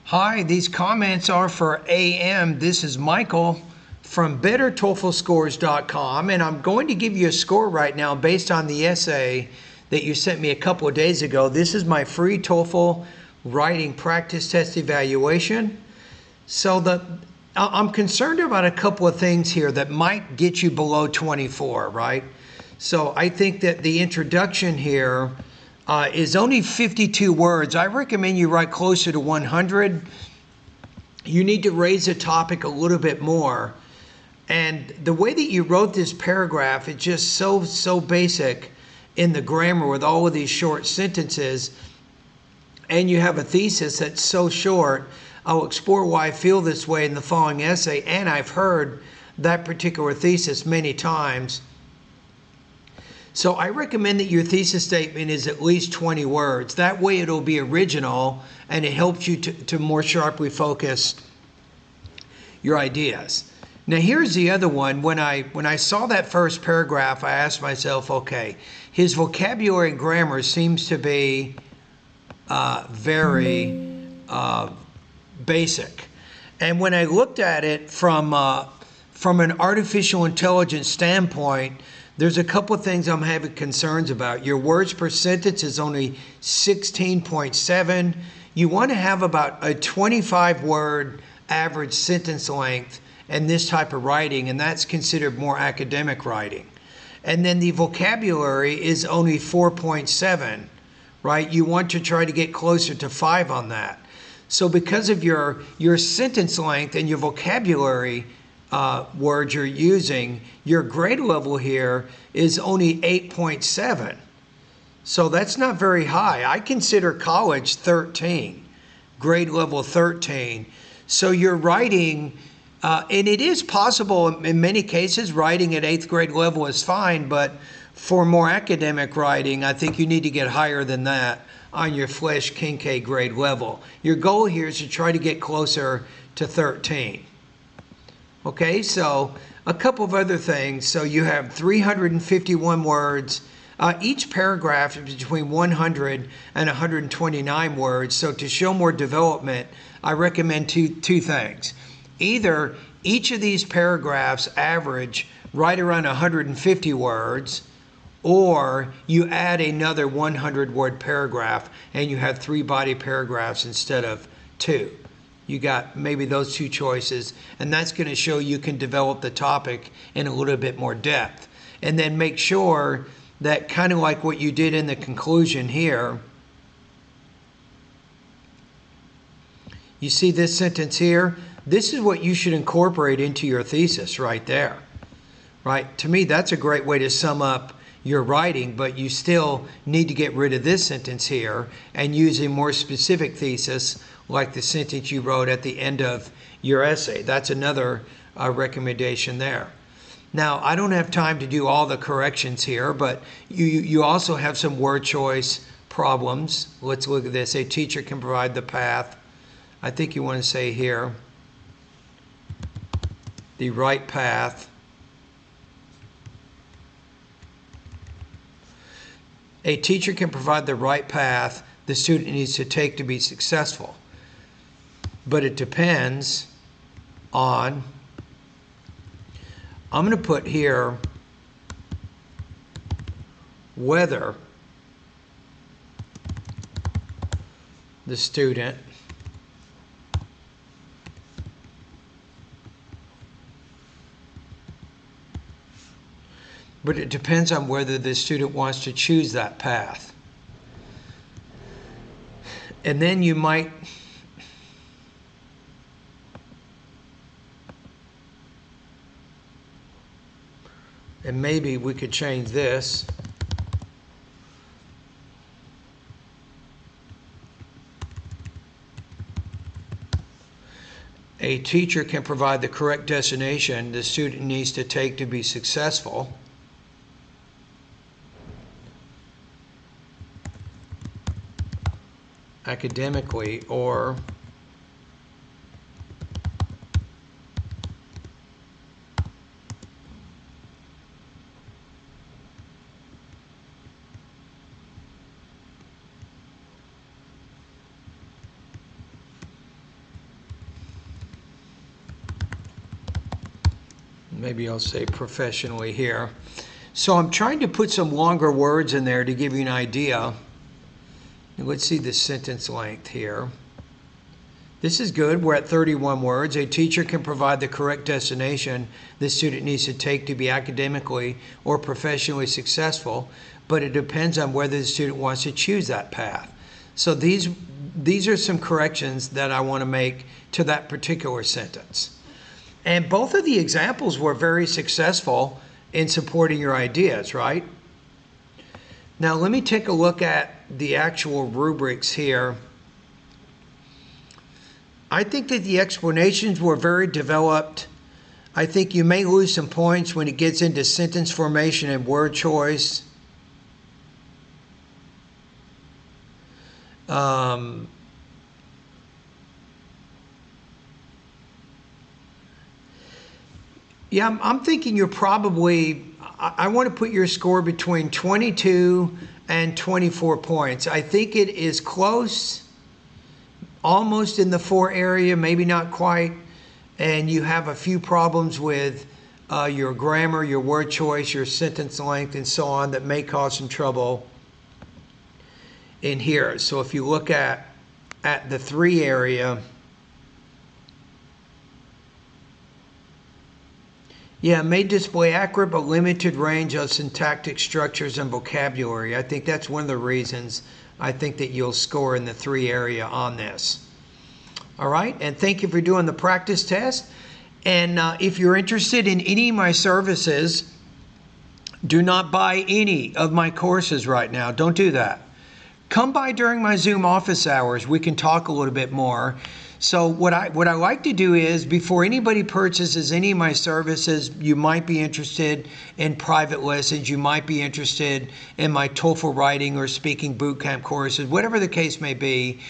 Hi, these comments are for AM. This is Michael from BetterTOEFLScores.com, and I'm going to give you a score right now based on the essay that you sent me a couple of days ago. This is my free TOEFL writing practice test evaluation. I'm concerned about a couple of things here that might get you below 24, right? So I think that the introduction here is only 52 words. I recommend you write closer to 100. You need to raise the topic a little bit more. And the way that you wrote this paragraph is just so basic in the grammar with all of these short sentences. And you have a thesis that's so short. I'll explore why I feel this way in the following essay. And I've heard that particular thesis many times. So I recommend that your thesis statement is at least 20 words. That way it'll be original and it helps you to more sharply focus your ideas. Now here's the other one. When I saw that first paragraph, I asked myself, okay, his vocabulary and grammar seems to be very basic. And when I looked at it from an artificial intelligence standpoint, there's a couple of things I'm having concerns about. Your words per sentence is only 16.7. You want to have about a 25-word average sentence length in this type of writing, and that's considered more academic writing. And then the vocabulary is only 4.7, right? You want to try to get closer to 5 on that. So because of your sentence length and your vocabulary words you're using, your grade level here is only 8.7. So that's not very high. I consider college 13, grade level 13. So you're writing, and it is possible in many cases, writing at 8th grade level is fine, but for more academic writing, I think you need to get higher than that on your Flesch-Kincaid grade level. Your goal here is to try to get closer to 13. Okay, so a couple of other things. So you have 351 words. Each paragraph is between 100 and 129 words. So to show more development, I recommend two things. Either each of these paragraphs average right around 150 words, or you add another 100-word paragraph and you have 3 body paragraphs instead of 2. You got maybe those 2 choices, and that's going to show you can develop the topic in a little bit more depth. And then make sure that, kind of like what you did in the conclusion here, you see this sentence here? This is what you should incorporate into your thesis right there. Right? To me, that's a great way to sum up your writing, but you still need to get rid of this sentence here and use a more specific thesis like the sentence you wrote at the end of your essay. That's another recommendation there. Now, I don't have time to do all the corrections here, but you also have some word choice problems. Let's look at this. A teacher can provide the path. I think you want to say here, the right path. A teacher can provide the right path the student needs to take to be successful. But it depends on, I'm going to put here, whether the student but it depends on whether the student wants to choose that path. And then you might and maybe we could change this. A teacher can provide the correct destination the student needs to take to be successful. Academically, or maybe I'll say professionally here. So I'm trying to put some longer words in there to give you an idea. Let's see the sentence length here. This is good. We're at 31 words. A teacher can provide the correct destination the student needs to take to be academically or professionally successful, but it depends on whether the student wants to choose that path. So these are some corrections that I want to make to that particular sentence. And both of the examples were very successful in supporting your ideas, right? Now let me take a look at the actual rubrics here. I think that the explanations were very developed. I think you may lose some points when it gets into sentence formation and word choice. Yeah, I'm thinking you're probably, I want to put your score between 22 and 24 points. I think it is close. Almost in the 4 area, maybe not quite, and you have a few problems with your grammar, your word choice, your sentence length, and so on that may cause some trouble in here. So if you look at the 3 area, yeah, may display accurate but limited range of syntactic structures and vocabulary. I think that's one of the reasons I think that you'll score in the 3 area on this. All right, and thank you for doing the practice test. And if you're interested in any of my services, do not buy any of my courses right now. Don't do that. Come by during my Zoom office hours. We can talk a little bit more. So what I like to do is, before anybody purchases any of my services, you might be interested in private lessons, you might be interested in my TOEFL writing or speaking bootcamp courses, whatever the case may be,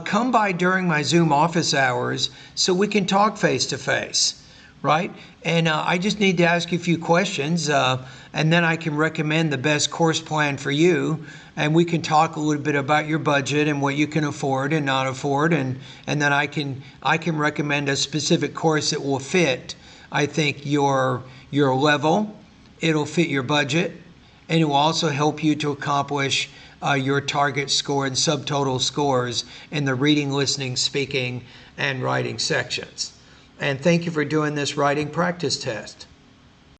come by during my Zoom office hours so we can talk face to face, right? And I just need to ask you a few questions, and then I can recommend the best course plan for you. And we can talk a little bit about your budget and what you can afford and not afford, and then I can recommend a specific course that will fit, I think, your level. It'll fit your budget, and it will also help you to accomplish your target score and subtotal scores in the reading, listening, speaking, and writing sections. And thank you for doing this writing practice test.